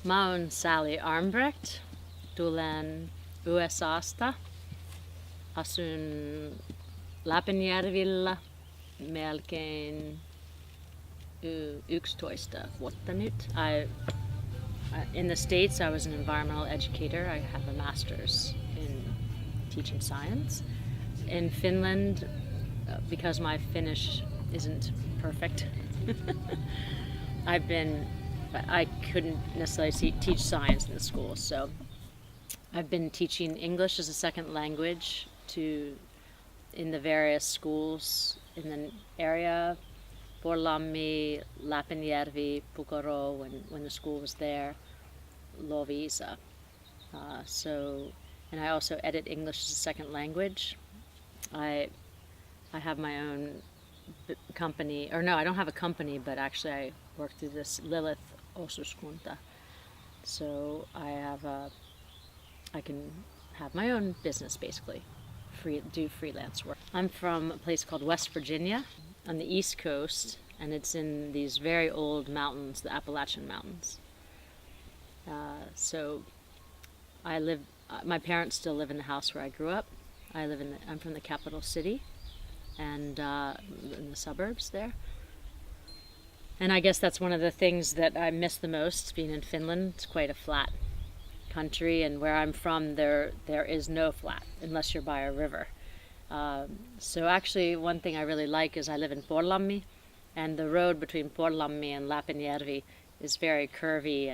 Mä oon Sally Armbrecht, tulen USAsta, asun Läpenjärvillä melkein 11 vuotta nyt. In the States, I was an environmental educator. I have a master's in teaching science. In Finland, because my Finnish isn't perfect, I couldn't necessarily teach science in the school, so I've been teaching English as a second language in the various schools in the area, Porlammi, Läpenjärvi, Pukoro, when the school was there, Loviisa. And I also edit English as a second language. I have my own company, or no, I don't have a company, but actually I work through this Lilith Osuuskunta. So I can have my own business basically, do freelance work. I'm from a place called West Virginia on the East Coast, and it's in these very old mountains, the Appalachian Mountains. So my parents still live in the house where I grew up. I'm from the capital city, and in the suburbs there. And I guess that's one of the things that I miss the most, being in Finland. It's quite a flat country, and where I'm from, there is no flat unless you're by a river. So actually, one thing I really like is I live in Porlammi, and the road between Porlammi and Läpenjärvi is very curvy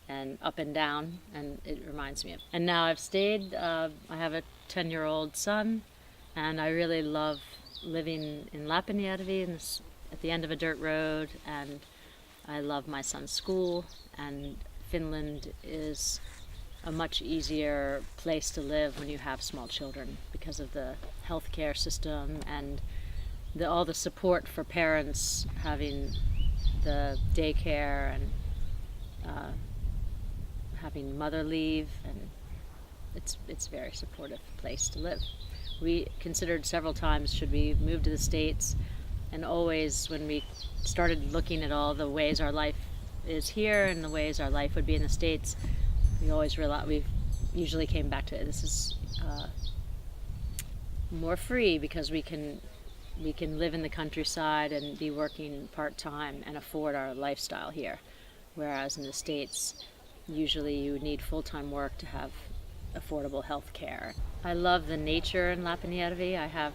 and up and down, and it reminds me of. And now I've stayed. I have a 10-year-old son, and I really love living in Läpenjärvi at the end of a dirt road, and I love my son's school, and Finland is a much easier place to live when you have small children because of the healthcare system and all the support for parents having the daycare and having mother leave, and it's a very supportive place to live. We considered several times, should we move to the States, and always when we started looking at all the ways our life is here and the ways our life would be in the States, we usually came back to this is more free because we can live in the countryside and be working part-time and afford our lifestyle here, whereas in the States usually you need full-time work to have affordable health care. I love the nature in Läpenjärvi. I have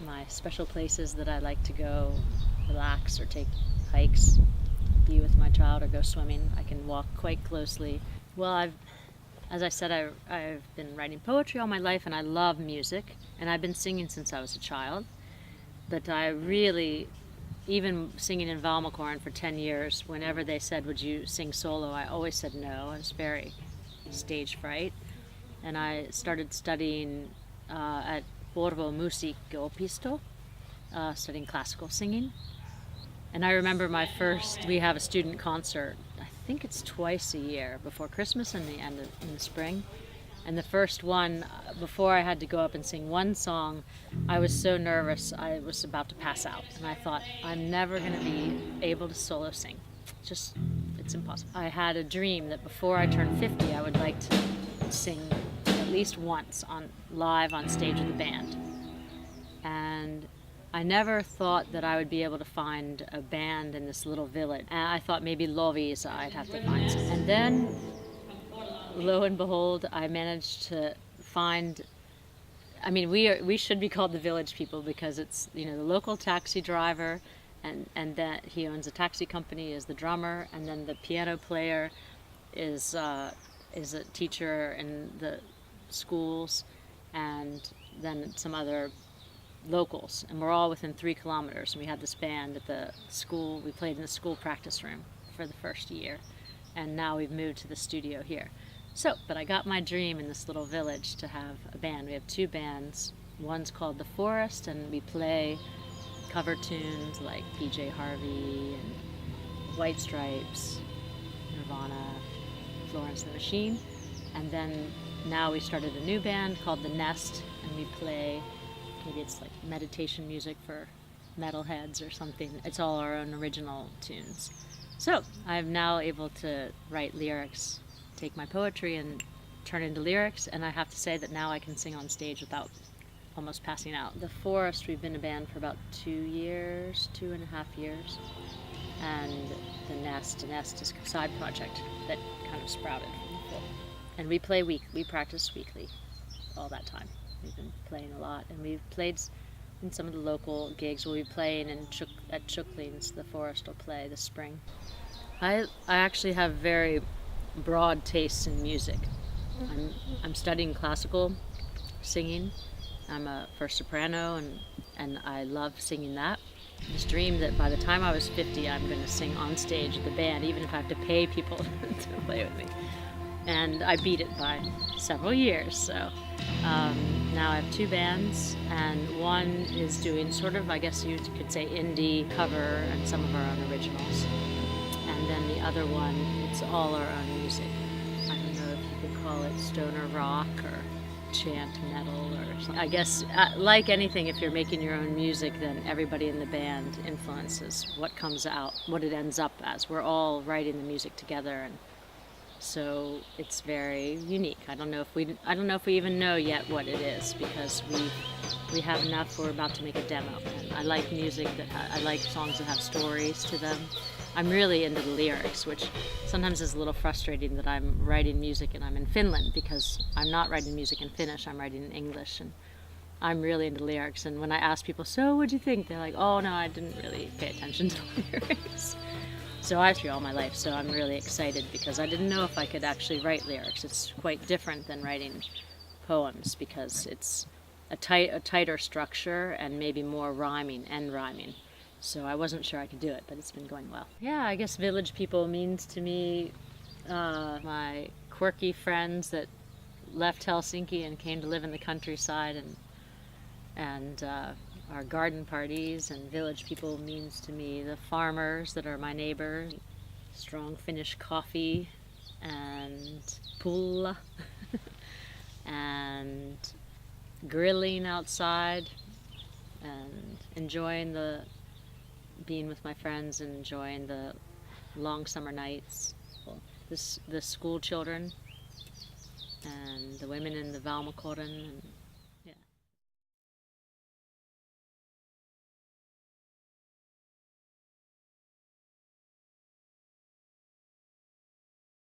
my special places that I like to go relax or take hikes, be with my child, or go swimming. I can walk quite closely. Well, as I said, I've been writing poetry all my life, and I love music, and I've been singing since I was a child. But I really, even singing in Valmakorn for 10 years, whenever they said, would you sing solo, I always said no. I was very stage fright. And I started studying at Porvoo Musiikkiopisto, studying classical singing. And I remember we have a student concert, I think it's twice a year, before Christmas and in the spring. And the first one, before I had to go up and sing one song, I was so nervous I was about to pass out. And I thought, I'm never going to be able to solo sing. It's impossible. I had a dream that before I turned 50, I would like to sing at least once live on stage with a band. And I never thought that I would be able to find a band in this little village. And I thought maybe Loviisa I'd have to find some. And then, lo and behold, I managed to find, we should be called the village people because it's, the local taxi driver, and that he owns a taxi company, is the drummer, and then the piano player is a teacher in the schools, and then some other locals, and we're all within 3 kilometers. And we had this band at the school. We played in the school practice room for the first year, and now we've moved to the studio here. But I got my dream in this little village to have a band. We have 2 bands. One's called The Forest, and we play cover tunes like PJ Harvey and White Stripes, Nirvana, Florence and the Machine. And then now we started a new band called The Nest, and we play, maybe it's like meditation music for metalheads or something. It's all our own original tunes. So I'm now able to write lyrics, take my poetry and turn into lyrics, and I have to say that now I can sing on stage without almost passing out. The Forest, we've been a band for about 2 years, 2.5 years, and the Nest is a side project that kind of sprouted from the full. And we practice weekly all that time. We've been playing a lot, and we've played in some of the local gigs. We'll be playing at Chookleen's. The Forest will play this spring. I actually have very broad tastes in music. I'm studying classical singing. I'm a first soprano, and I love singing that. I just dreamed that by the time I was 50, I'm going to sing on stage with the band, even if I have to pay people to play with me. And I beat it by several years. So now I have 2 bands, and one is doing sort of, I guess you could say, indie cover and some of our own originals. And then the other one, it's all our own music. I don't know if you could call it stoner rock or chant metal or something. I guess like anything, if you're making your own music, then everybody in the band influences what comes out, what it ends up as. We're all writing the music together, and so it's very unique. I don't know if we even know yet what it is, because we have enough. We're about to make a demo, and I like music I like songs that have stories to them. I'm really into the lyrics, which sometimes is a little frustrating that I'm writing music and I'm in Finland, because I'm not writing music in Finnish, I'm writing in English, and I'm really into lyrics. And when I ask people, so what'd you think? They're like, oh no, I didn't really pay attention to lyrics. So I've through all my life, so I'm really excited, because I didn't know if I could actually write lyrics. It's quite different than writing poems, because it's a tighter structure and maybe more rhyming. So I wasn't sure I could do it, but it's been going well. Yeah, I guess Village People means to me my quirky friends that left Helsinki and came to live in the countryside, and our garden parties. And Village People means to me the farmers that are my neighbors, strong Finnish coffee, and pulla, and grilling outside, and enjoying being with my friends and enjoying the long summer nights. The school children and the women in the Valmakoren, and